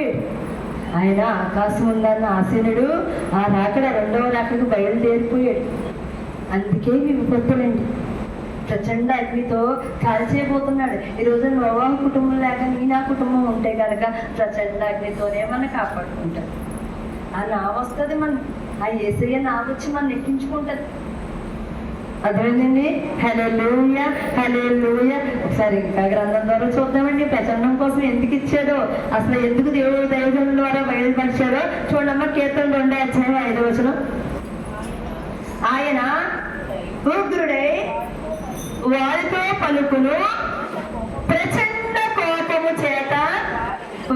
వెళ్ళిపోయాడు. ఆయన ఆకాశం ఉందన్న ఆసీనుడు ఆ రాకడ రెండవ రాకడికి బయలుదేరిపోయాడు. అందుకే మీ విపత్తులండి. ప్రచండ అగ్నితో కాల్చేయబోతున్నాడు. ఈరోజు నోవాహు కుటుంబం లేక నా కుటుంబం ఉంటే కనుక ప్రచండ అగ్నితోనే మనం కాపాడుకుంటాడు. ఆ నావ వస్తుంది, మనం ఆ యేసయ్య నావ వచ్చి మనం ఎక్కించుకుంటుంది. అర్థమైందండి? హల్లెలూయా హల్లెలూయా. ఒకసారి ఇంకా గ్రంథం ద్వారా చూద్దామండి. ప్రచండం కోసం ఎందుకు ఇచ్చాడో, అసలు ఎందుకు దేవుడు దైవజనుల ద్వారా బయలుపరిచాడో చూడమ్మా. కీర్తన 2:5 ఆయన ఉగ్రుడై వారితో పలుకును, ప్రచండ కోపము చేత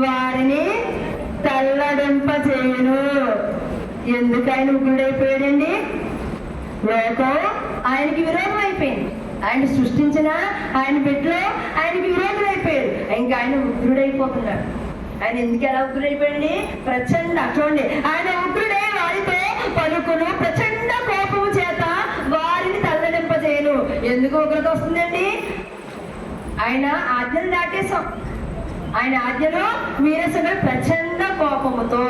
వారిని తల్లడింపజేయును. ఎందుకు ఆయన ఉగ్రుడైపోయాడండి? లోకం ఆయనకి విరోధం అయిపోయింది. ఆయన సృష్టించిన ఆయన బిడ్డలో ఆయనకి విరోధం అయిపోయాడు. ఇంకా ఆయన ఉగ్రుడైపోతున్నాడు. ఆయన ఎందుకు ఎలా ఉగ్రుడైపోయండి? ప్రచండ, చూడండి, ఆయన ఉగ్రుడై వారితో పలుకును, ప్రచండ కోపము చేత వారిని తల్లడింపజేయను. ఎందుకు ఉగ్రత వస్తుందండి? ఆయన ఆజ్ఞలు దాటేశాం. ఆయన ఆజ్ఞలు మీరేసిన ప్రచండ కోపముతో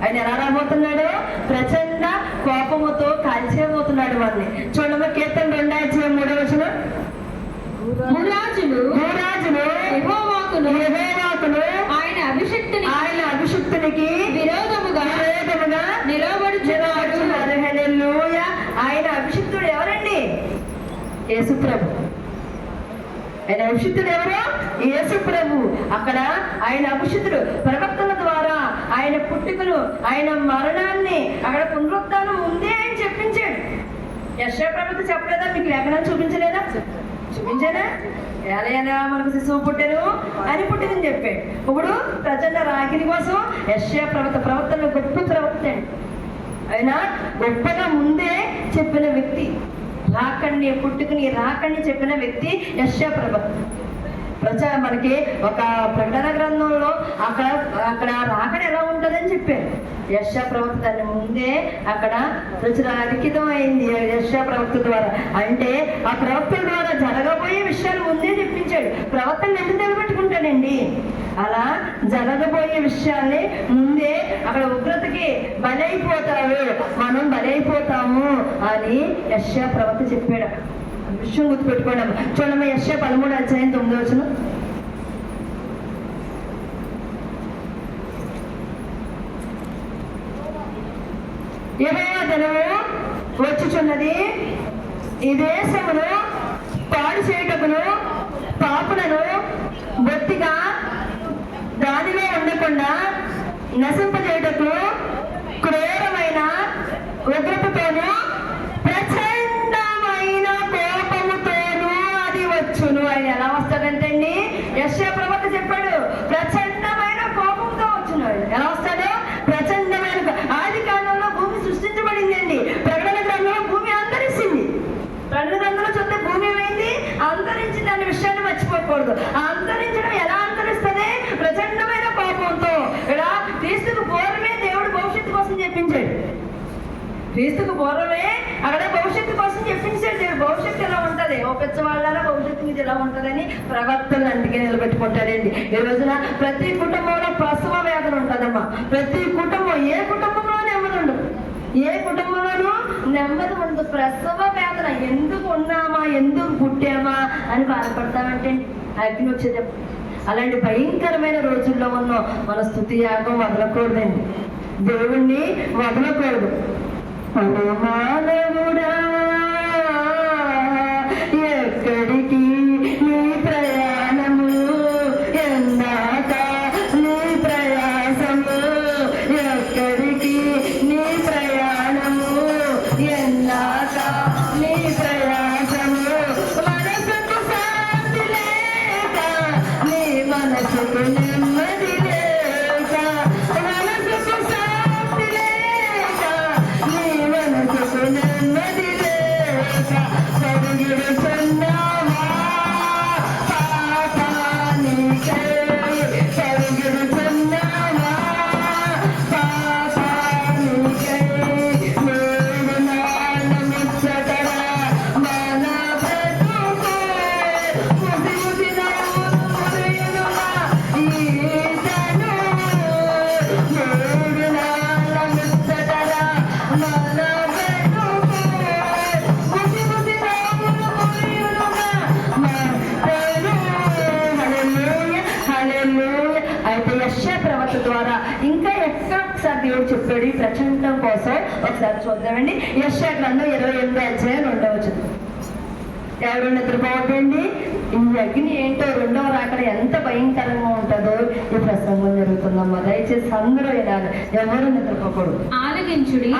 ఆయన ఎలా రాబోతున్నాడు? ప్రచండ కోపముతో కాల్చేయబోతున్నాడు వారిని. చూడమ్మా, కీర్తన 2:3 భూరాజులు యెహోవాకును ఆయన అభిషిక్తునికి విరోధముగా నిలబడుచున్నాడు. హల్లెలూయా. ఆయన అభిషిక్తుడు ఎవరండి? యేసు ప్రభు. ఆయన అభిషిక్తుడు ఎవరు? యేసు ప్రభు. అక్కడ ఆయన అభిషిక్తుడు ప్రవక్తల ద్వారా ఆయన పుట్టుకను, ఆయన మరణాన్ని, అక్కడ పునరుత్థానం ముందే ఆయన చెప్పించాడు. యెషయా ప్రవక్త చెప్పలేదా? మీకు లేఖనాలు చూపించలేదా? చూపించానా? ఏలైనా మనకు శిశువు పుట్టెను అని పుట్టిందని చెప్పాడు. ఇప్పుడు ప్రచండ రాకిని కోసం యెషయా ప్రవక్తలు గొప్ప ప్రవక్త. ఆయన గొప్పగా ముందే చెప్పిన వ్యక్తి. రాకడిని, పుట్టుకుని రాకడిని చెప్పిన వ్యక్తి యెషయా ప్రవక్త. మనకి ఒక ప్రకటన గ్రంథంలో అక్కడ రాకడ ఎలా ఉంటుందని చెప్పారు. యెషయా ప్రవక్త దాన్ని ముందే అక్కడ లిఖితం అయింది యెషయా ప్రవక్త ద్వారా. అంటే ఆ ప్రవక్తల ద్వారా జరగబోయే విషయాలు ముందే చెప్పించాడు. ప్రవక్తలు ఎందుకు నిలబెట్టుకుంటాడండి? అలా జరగబోయే విషయాల్ని ముందే అక్కడ ఉగ్రతకి బలైపోతారు, మనం బలైపోతాము అని యెషయా ప్రవక్త చెప్పాడు. విషయం గుర్తుపెట్టుకోండి. చూడమ్మ, యెషయా 13:9 యెహోవా దినము వచ్చుచున్నది, ఈ దేశమును పాడు చేయుటకును పాపులను బొత్తిగా దానిలో ఉండకుండా నశింపజేయుటకు క్రూరమైన ఉగ్రతతోనూ ప్రచండమైన కోపముతోనూ అది వచ్చును. ఆయన ఎలా వస్తాడంటే అండి, యెషయా ప్రవక్త చెప్పాడు, ప్రచండమైన కోపంతో వచ్చును. ఎలా వస్తాడు? ప్రచండమైన. ఆది కాలంలో భూమి సృష్టించబడింది అండి. ప్రకటన గ్రంథంలో భూమి అంతరించింది. ప్రకటన గ్రంథంలో చూస్తే భూమి ఏమైంది? అంతరించింది అనే విషయాన్ని మర్చిపోకూడదు. అంతరించడం ఎలా అంతరిస్తుంది? ప్రచండమైన కోపంతో. ఇలా క్రీస్తుకు పూర్వమే దేవుడు భవిష్యత్తు కోసం చెప్పించాడు. క్రీస్తుకు పూర్వమే అక్కడ భవిష్యత్తు కోసం చెప్పించాడు దేవుడు. భవిష్యత్తు ఎలా ఉంటుంది? ఓ పెద్దవాళ్ళ భవిష్యత్తు మీద ఎలా ఉంటుందని ప్రవక్తలు అందుకే నిలబెట్టుకుంటారండి. ఈ రోజున ప్రతి కుటుంబంలో ప్రసవ వేదన ఉంటుందమ్మా. ప్రతి కుటుంబం, ఏ కుటుంబంలో నెమ్మది ఉండదు, ఏ కుటుంబంలోనూ నెమ్మది ఉండదు. ప్రసవ వేదన. ఎందుకు ఉన్నామా, ఎందుకు పుట్టామా అని బాధపడతామంటే అగ్ని వచ్చేది. అలాంటి భయంకరమైన రోజుల్లో ఉన్నాం. మన స్తుతి యాగం వదలకూడదండి, దేవుణ్ణి వదలకూడదు. మానవుడా ఎక్కడికి నీ ప్రయాణము, ఎన్నాక నీ ప్రయాసము, ఎక్కడికి నీ ప్రయాణము, ఎన్నాక నీ ప్రయాసము. మనసుకు శాంతి లేక, నీ మనసుకు నెమ్మది లేక, మనసుకు శాంతి లేక, నీ మనసుకు నెమ్మది లేక, పరుగుడుచున్నావా యెషయా ప్రవక్త ద్వారా ఇంకా ఎక్కడ ఒకసారి దేవుడు చెప్పాడు ఈ ప్రచండం కోసం ఒకసారి చూద్దామండి. యెషయా గ్రంథం 28వ అధ్యాయం 2వ వచనం. ఎవరు నిద్రపోవద్దండి, ఈ అగ్ని ఏంటో రెండవ రాకడ ఎంత భయంకరంగా ఉంటుందో ఈ ప్రసంగం జరుగుతుందమ్మా. దయచేసి అందరూ వినాలి, ఎవరు నిద్రపోకూడదు. ఆలకించుడి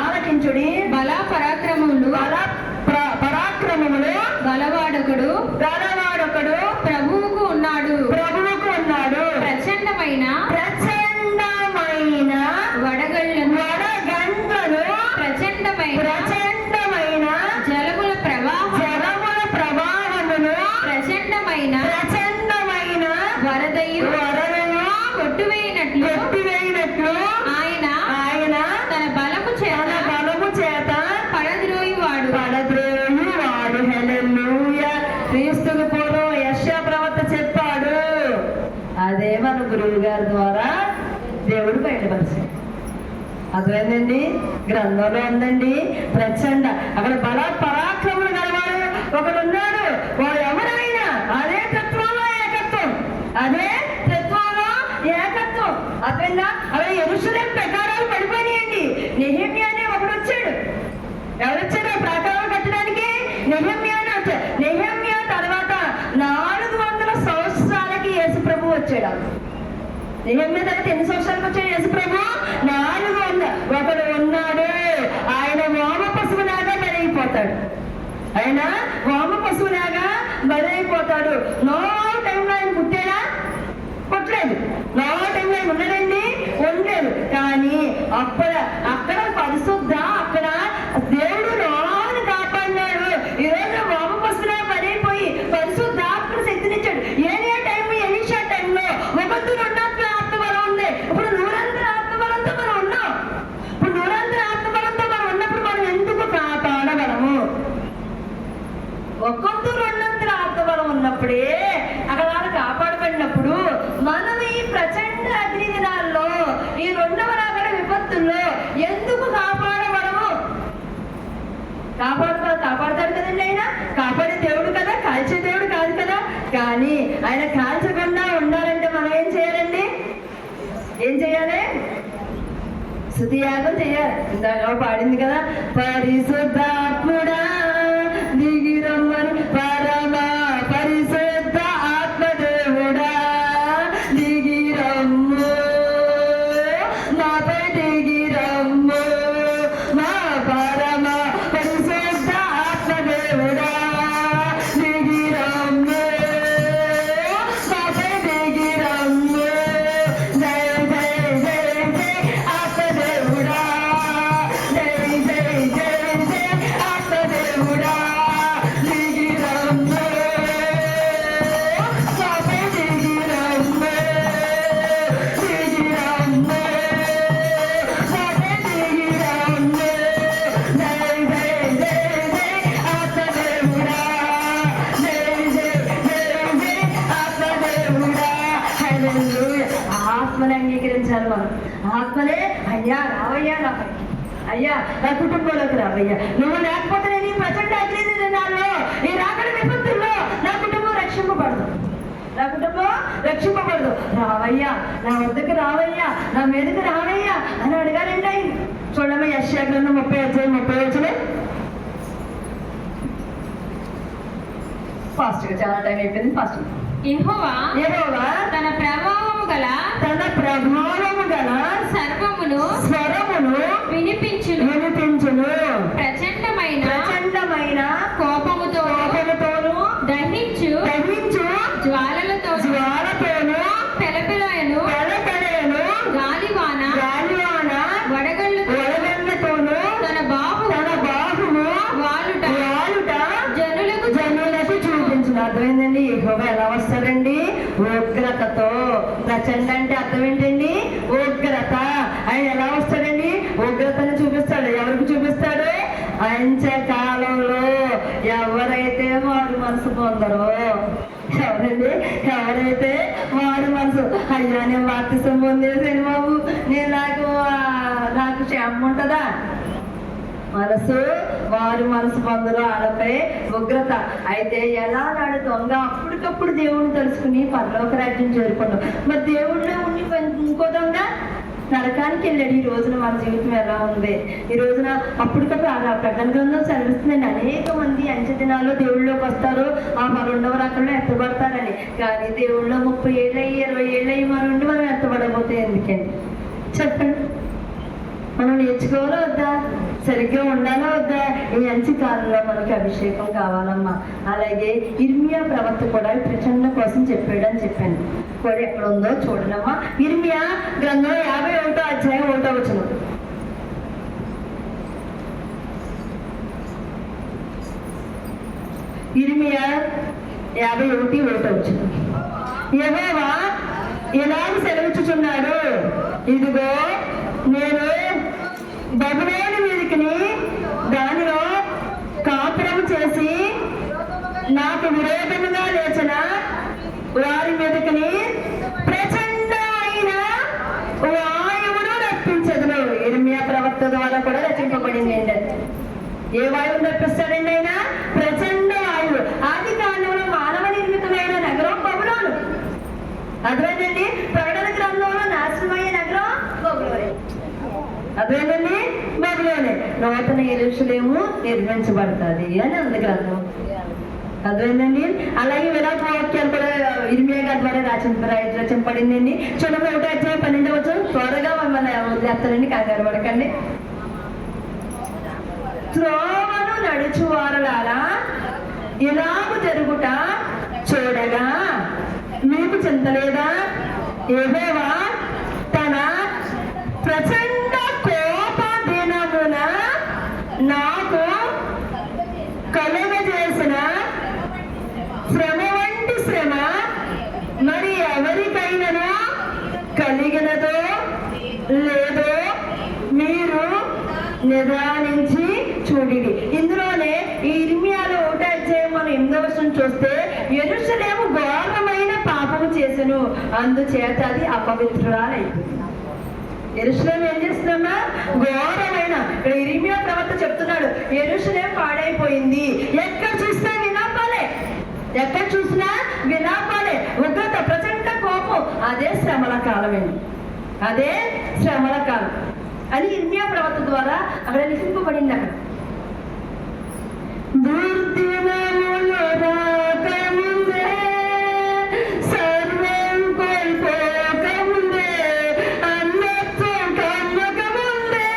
పరాక్రమములు గలవాడొకడు ప్రభువుకు ఉన్నాడు. ప్రచండమైన వడగండ్లను ప్రచండమైన జలముల ప్రవాహమును ప్రచండమైన వరదయు కొట్టువేయినట్లు ఆయన తన బలము చేత పడద్రోయువాడు. హల్లెలూయా. క్రీస్తుకు పూర్వం యెషయా ప్రవక్త చెప్పాడు, అదే మన గురువు గారి ద్వారా దేవుడు బయటపరిచాడు. అదేంటండి గ్రంథంలో ఉందండి. ప్రచండ అక్కడ పరాక్రములు గలవాడు ఒకడు ఉన్నాడు. వాడు ఎవరైనా అదే తత్వంలో ఏకత్వం, అదేనా అలా యెరూషలేము ప్రకారాలు పడిపోయినాయండి. నెహెమ్యా అనే ఒకడు వచ్చాడు. ఎవరొచ్చాడు ప్రాకారాలు కట్టడానికి? నెహెమ్యా అని వచ్చాడు. నెహెమ్యా తర్వాత 400 సంవత్సరాలకి యేసు ప్రభు వచ్చాడు. నెహెమ్యా తర్వాత ఎన్ని సంవత్సరాలకు వచ్చాడు యేసు ప్రభు? 400. ఒకడు ఉన్నాడు, ఆయన వామ పశువులాగా బలైపోతాడు. నో టైంలో ఆయన పుట్టాడా? పుట్టలేదు. నో టైంలో ఆయన ఉన్నాడండి? ఉండలేదు. కానీ అక్కడ పరిశుద్ధ, అక్కడ దేవుడు నోను కాపాడినాడు. ఈరోజు వామ పశువులా బలైపోయి పరిశుద్ధ అక్కడ శక్తినిచ్చాడు. ఏలియా టైం, ఎలీషా టైంలో ఒకటి రెండంతల ఆత్మబలం ఉంది. ఇప్పుడు 100 ఆత్మబలంతో మనం ఉన్నాం. ఇప్పుడు 100 ఆత్మబలంతో మనం ఉన్నప్పుడు మనం ఎందుకు కాపాడగలము? ఒక్కొక్క 200 ఆత్మబలం ఉన్నప్పుడే అక్కడ వాళ్ళు కాపాడబడినప్పుడు మనం ఈ ప్రచండ అగ్ని దినాల్లో, ఈ 2వ రాకడ విపత్తుల్లో ఎందుకు కాపాడబడము? కాపాడతాడు కదండి. ఆయన కాపాడే దేవుడు కదా, కాల్చే దేవుడు కాదు కదా. కానీ ఆయన కాల్చకుండా ఉండాలంటే మనం ఏం చేయాలండి? ఏం చేయాలి? స్తుతియాగం చేయాలి. ఇందాక పాడింది కదా, పరిశుద్ధాత్ముడా దిగిరమ్మని, పరమ పరిశుద్ధ ఆత్మదేవుడా దిగిరమ్ము, మాపై దిగిరమ్ము, మా పరమ పరిశుద్ధ ఆత్మదేవుడా దిగిరమ్ము, మాపై దిగిరమ్ము. జయ జయ జయ జయ ఆత్మదేవుడా, జయ జయ జయ జయ ఆత్మదేవుడా దిగిరమ్ము, మాపై దిగిరమ్ము, దిగిరమ్ము, మాపై దిగిరమ్ము. జయ జయ జయ జయ ఆత్మదేవుడా, జయ జయ జయ జయ ఆత్మదేవుడా. హల్లెలూయా. ఆత్మని అంగీకరించాలి మనం. ఆత్మలే అయ్యా రావయ్యా, అయ్యా నా కుటుంబంలోకి రావయ్యా. నువ్వు లేకపోతే నేను ఈ ప్రచండ అగ్ని దినాల్లో, ఈ రాకడ విపత్తుల్లో నా కుటుంబం రక్షింపబడదు. రావయ్యా, నా వద్దకు రావయ్యా, నా మీదకి రావయ్యా అని అడగాలండి ఆయన. చూడమ్మా యెషయా గ్రంథం 30 అధ్యాయం 30 వచనం. ఫాస్ట్గా, చాలా టైం అయిపోయింది. ఫాస్ట్. యెహోవా తన ప్రభావము గల సర్వమును వినిపించును. ప్రచండమైన కోపముతోను దహించు జ్వాలలతోను పెలపెలయను గాలివాన వడగళ్ళతోను తన బాహువు వాలుట జనులకు చూపించును. అర్థమైందండి? యెహోవా ఎలా వస్తాడండి? ఉగ్రతతో. ప్రచండ అంటే అర్థం ఏంటండి? ఉగ్రత. ఆయన ఎలా వస్తాడండి? ఉగ్రతను చూపిస్తాడు. ఎవరికి చూపిస్తాడు? అంత్యకాలంలో ఎవరైతే వాడు మనసు పొందరో, ఎవరైతే వాడు మనసు, అయ్యా నేను బాప్తిసం పొందేసాను బాబు, నేను నాకు క్షేమం ఉంటుందా? వారు మనసు పొందరు. ఆడపై ఉగ్రత. అయితే ఎలా నాడు దొంగ అప్పటికప్పుడు దేవుడిని తెలుసుకుని పరలోక రాజ్యం చేరుకున్నాం. మరి దేవుడిలో ఉండి ఇంకో దొంగ నరకానికి వెళ్ళాడు. ఈ రోజున మన జీవితం ఎలా ఉంది? ఈ రోజున అప్పటికప్పుడు ఆ ప్రకటన గ్రంథం సెలవిస్తుందండి, అనేక మంది అంచె దినాల్లో దేవుళ్ళలోకి వస్తారు, ఆ రెండవ రకంలో ఎత్తబడతారని. కానీ దేవుళ్ళో 30 ఏళ్ళయ్యి 20 ఏళ్ళయ్యి మనం ఎత్తబడబోతే ఎందుకండి? చెప్పండి. మనం నేర్చుకోవాలా వద్దా? సరిగ్గా ఉండాలా వద్దా? ఈ మంచి కాలంలో మనకి అభిషేకం కావాలమ్మా. అలాగే ఇర్మియా ప్రవక్త కూడా ప్రచండ కోసం చెప్పాడు అని చెప్పాను. కూడా ఎక్కడ ఉందో చూడనమ్మా. ఇర్మియా గ్రంథం 51వ అధ్యాయం 1వ వచనం. ఇర్మియా 51:1 వచనం. యెహోవా ఇలాగ సెలవిచ్చుచున్నాడు, ఇదిగో నేను బబులోను మీదికిని దానిలో కాపురం చేసి నాకు విరోధముగా లేచిన వారి మీదకిని ప్రచండమైన వాయువును రప్పించదును. ఇర్మియా ప్రవక్త ద్వారా కూడా రచింపబడింది అండి. ఏ వాయువును రప్పిస్తాడండి ఆయన? ప్రచండ వాయువు. ఆది కాలంలో మానవ నిర్మితమైన నగరం బబులోను. అదేనండి ప్రకటన గ్రంథంలో నాశనమయ్యే నగరం బబులోనే. అదేనండి బబులోనే. నూతన యెరూషలేము నిర్మించబడుతుంది అని ఉంది గ్రంథం. అదేనండి. అలాగే విలాప వాక్యాలు కూడా ఇర్మియా గారి ద్వారా రచింపబడిందండి. చూడండి 1వ అధ్యాయం 12వ వచనం. త్వరగా మమ్మల్ని వదిలేస్తారండి, కంగారు పడకండి. త్రోవను నడుచువారలారా ఇలాగ జరుగుట చూడగా మీకు చింతలేదా? యెహోవా తన ప్రచండ కోప దినమున నాకు కలుగజేసిన శ్రమ వంటి శ్రమ మరి ఎవరికైనా కలిగినదో లేదో మీరు నిదానించి చూడండి. ఇందులోనే ఈ ఇర్మియాలో 1వ అధ్యాయం మనం 8వ వచనం చూస్తే, యెరూషలేము ఘోరమైన పాపము చేసెను, అందుచేత అది అపవిత్రురాలైపోయింది. యెరూషలేము ఏం చేస్తుందమ్మా? ఘోరమైన. ఇక్కడ ఇర్మియా ప్రవక్త చెప్తున్నాడు, యెరూషలేము పాడైపోయింది. ఎక్కడ చూసినా విలాపాలే, ఎక్కడ చూసినా విలాపాలే, ఉగ్రత, ప్రచండ కోపం. అదే శ్రమల కాలం అండి, అదే శ్రమల కాలం అని ఇర్మియా ప్రవక్త ద్వారా అక్కడ లిఖింపబడింది. అక్కడ దుర్దినములు రాకముందే, సర్వం కోల్పోకముందే, అన్నత్వం కమ్మకముందే,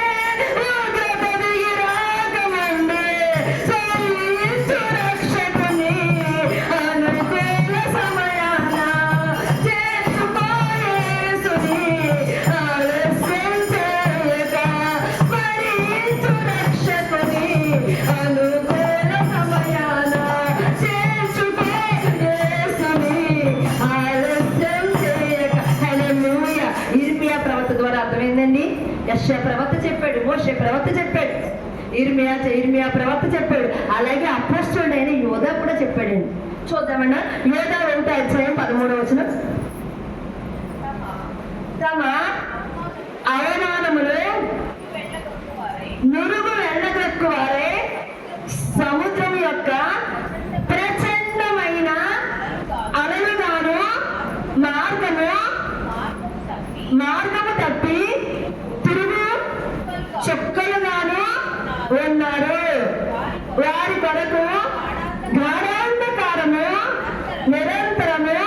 ఉగ్రత దిగి రాకముందే, సంధించు రక్షకుని అనుకూల సమయాన చేర్చుకో యేసుని, ఆలస్యం చేయక భరించు రక్షకుని అనుకూల సమయాన చేర్చుకో యేసుని, ఆలస్యం చేయక. హల్లెలూయా. ఇర్మియా ప్రవక్త ద్వారా అర్థమైందండి. యెషయా ప్రవక్త చెప్పాడు, మోషే ప్రవక్త చెప్పాడు, ఇర్మియా ప్రవక్త చెప్పాడు. అలాగే అపోస్తలుడైన యోధా కూడా చెప్పాడండి. చూద్దామన్నా. యోధా 1వ అధ్యాయం 13వ వచనం. తమ అవమానములు నురుగు వెళ్ళగొక్కువారే సముద్రం యొక్క ప్రచండమైన అలలుగాను మార్గము తప్పి తిరుగు చుక్కలుగాను ఉన్నారు. వారి కొరకు గాఢాంధకారము నిరంతరము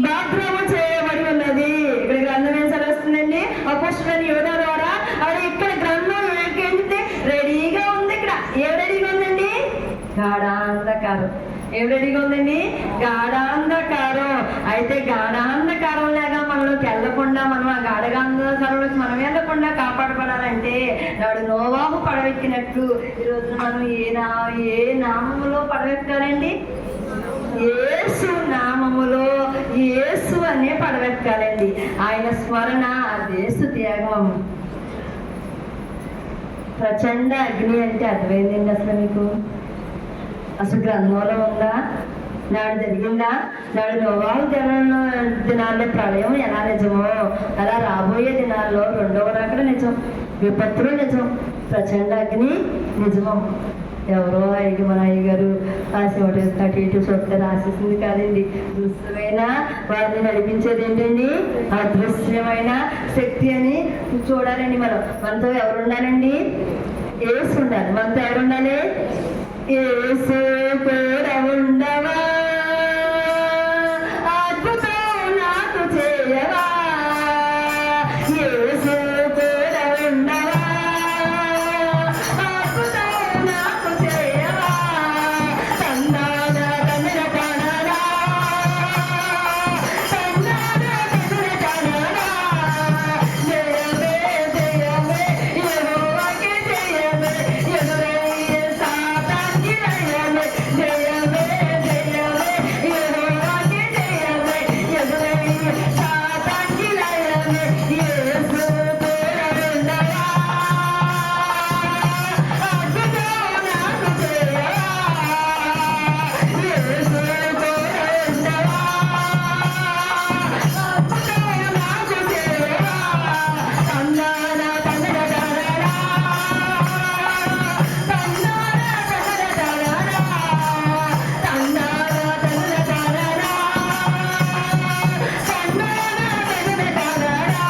భద్రము చేయబడి ఉన్నది. ఇక్కడ గ్రంథం ఏం సెలవుస్తుందండి? అపోస్తలుడైన యోధా ద్వారా అది ఇక్కడ గ్రంథం ఏంటంటే రెడీగా ఉంది. ఇక్కడ ఏం రెడీగా ఉందండి? గాఢాంధకారం. ఏం రెడీగా ఉందండి? గాఢాంధకారం. అయితే గాఢాంధకారం లాగా మనలోకి వెళ్ళకుండా, మనం ఆ గాఢాంధకారంలోకి మనం వెళ్ళకుండా కాపాడబడాలంటే నాడు నోవాహు పడవెక్కినట్లు ఈరోజు మనం ఏ నామములో పడవెక్కాలండి? యేసు నామములో, యేసు అనే పడవెక్కాలండి. ఆయన స్మరణ, యేసు త్యాగం. ప్రచండ అగ్ని అంటే అర్థమైందండి అసలు మీకు? అసలు గ్రంథంలో ఉందా? నాడు జరిగిందా? నాడు నోవాహు దినాల్లో ప్రళయం ఎలా నిజమో అలా రాబోయే దినాల్లో 2వ రాకడ నిజం, విపత్తులు నిజం, ప్రచండ అగ్ని నిజమం. ఎవరో అయ్యి మన అయ్యగారు రాసి అటు ఇటు చోట్ల రాసేసింది కాదండి. దుస్తుమైన వారిని నడిపించేది ఏంటండి? అదృశ్యమైన శక్తి అని చూడాలండి. మనతో ఎవరు ఉండాలండి? యేసు ఉండాలి. మనతో ఎవరు ఉండాలి? యేసు కూడా ఉండవా, అద్భుతం నాకు చేయవా, యేసు కూడా ఉండవా, అద్భుతం నాకు చేయవా, తందాన తమిళ కనరా, తందాన తమిళ కనరా, జయమే జయమే యెహోవాకే జయమే, ఎదురయ్యే సాతానికి జయమే, జయమే జయమే యెహోవాకే జయమే, ఎదురయ్యే సాతానికి జయమే, యేసు కూడా ఉండవా, అద్భుతం నాకు చేయవా, యేసు కూడా ఉండవా, అద్భుతం నాకు చేయవా, తందాన తమిళ కనరా, తందాన తమిళ కనరా, తందాన తమిళ కనరా, తందాన తమిళ కనరా,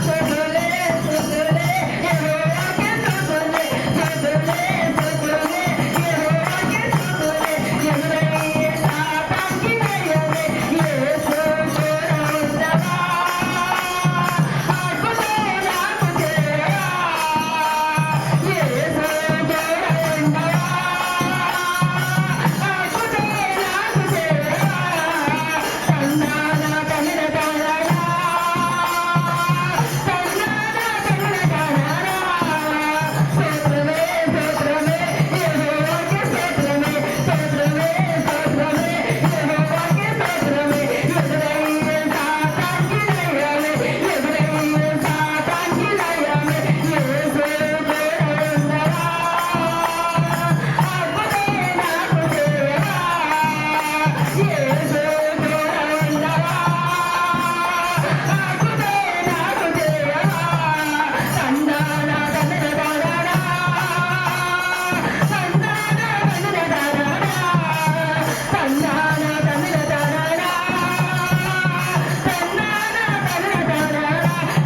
స్తుతులే స్తుతులే యెహోవాకే స్తుతులే, స్తుతులే స్తుతులే యెహోవాకే స్తుతులే, ఎదురయ్యే సాతానికి జయమే, యేసు కూడా ఉండవా, అద్భుతం నాకు చేయవా, యేసు కూడా ఉండవా, అద్భుతం నాకు చేయవా, తందాన తమిళ కనరా, తందాన తమిళ కనరా, స్తోత్రమే స్తోత్రమే యెహోవాకే స్తోత్రమే, స్తోత్రమే స్తోత్రమే యెహోవాకే స్తోత్రమే, ఎదురయ్యే సాతానికి జయమే, ఎదురయ్యే సాతానికి జయమే, యేసు కూడా ఉండవా, అద్భుతం నాకు చేయవా, యేసు కూడా ఉండవా, అద్భుతం నాకు చేయవా, తందాన తమిళ కనరా, తందాన తమిళ కనరా, తందాన తమిళ కనరా, తందాన తమిళ కనరా,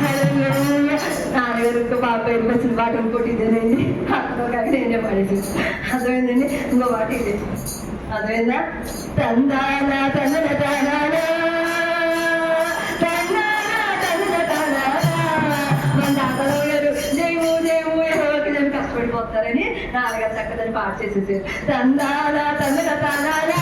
హల్లెలూయా. నాన్నగారు ఇంకో బాబు పేరుకి వచ్చిన పాట ఇంకోటి ఇదేనండి. అందులో కానీ నేనే పాడేసి అర్థమైందండి. ఇంకో పాట ఇదే, అర్థమైందా? తందాన తమిళ కనరా, తందాన తమిళ కనరా, మన తాతలో గారు జయము జయము యెహోవాకి జయము కష్టపడిపోతారని నాన్నగారు చక్కదని పాట చేసేసారు. తందాన తమిళ కనరా,